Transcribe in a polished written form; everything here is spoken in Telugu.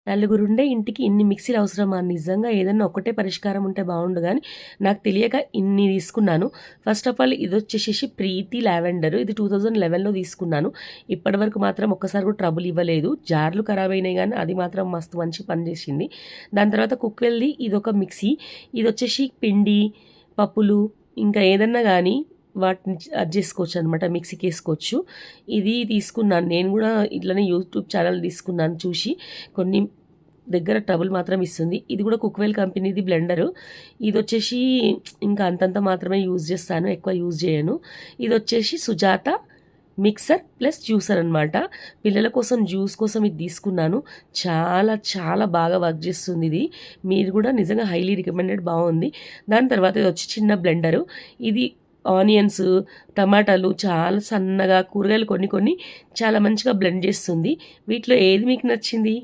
నలుగురుండే ఇంటికి ఇన్ని మిక్సీలు అవసరమా? నిజంగా ఏదన్నా ఒక్కటే పరిష్కారం ఉంటే బావుండు గానీ, నాకు తెలియక ఇన్ని తీసుకున్నాను. ఫస్ట్ ఆఫ్ ఆల్ ఇదొచ్చేసేసి ప్రీతి లావెండర్. ఇది 2011లో తీసుకున్నాను. ఇప్పటివరకు మాత్రం ఒక్కసారి కూడా ట్రబుల్ ఇవ్వలేదు. జార్లు ఖరాబయినాయి గానీ, అది మాత్రం మస్తు మంచి పని చేసింది. దాని తర్వాత కుక్వెల్‌ది ఇదొక మిక్సీ. ఇదొచ్చేసి పిండి, పప్పులు ఇంకా ఏదన్నా గానీ వాటిని అది చేసుకోవచ్చనమాట. మిక్సీకేసుకోవచ్చు. ఇది తీసుకున్నాను. నేను గూడా ఇట్లనే యూట్యూబ్ ఛానల్ తీసుకున్నాను చూసి. కొన్ని దగ్గర ట్రబుల్ మాత్రం ఇస్తుంది. ఇది కూడా కుక్‌వెల్ కంపెనీది బ్లెండరు. ఇదొచ్చేసి ఇంకా అంతంత మాత్రమే యూజ్ చేస్తాను. ఎక్కువ యూజ్ చేయను. ఇదొచ్చేసి సుజాత మిక్సర్ ప్లస్ జ్యూసర్ అనమాట. పిల్లల కోసం జ్యూస్ కోసం ఇది తీసుకున్నాను. చాలా చాలా బాగా వర్క్ చేస్తుంది ఇది. మీరు కూడా నిజంగా హైలీ రికమెండెడ్, బాగుంది. దాని తర్వాత ఇదొచ్చి చిన్న బ్లెండరు. ఇది ఆనియన్స్, టమాటాలు చాలా సన్నగా కూరగాయలు కొన్ని కొన్ని చాలా మంచిగా బ్లెండ్ చేస్తుంది. వీటిలో ఏది మీకు నచ్చింది?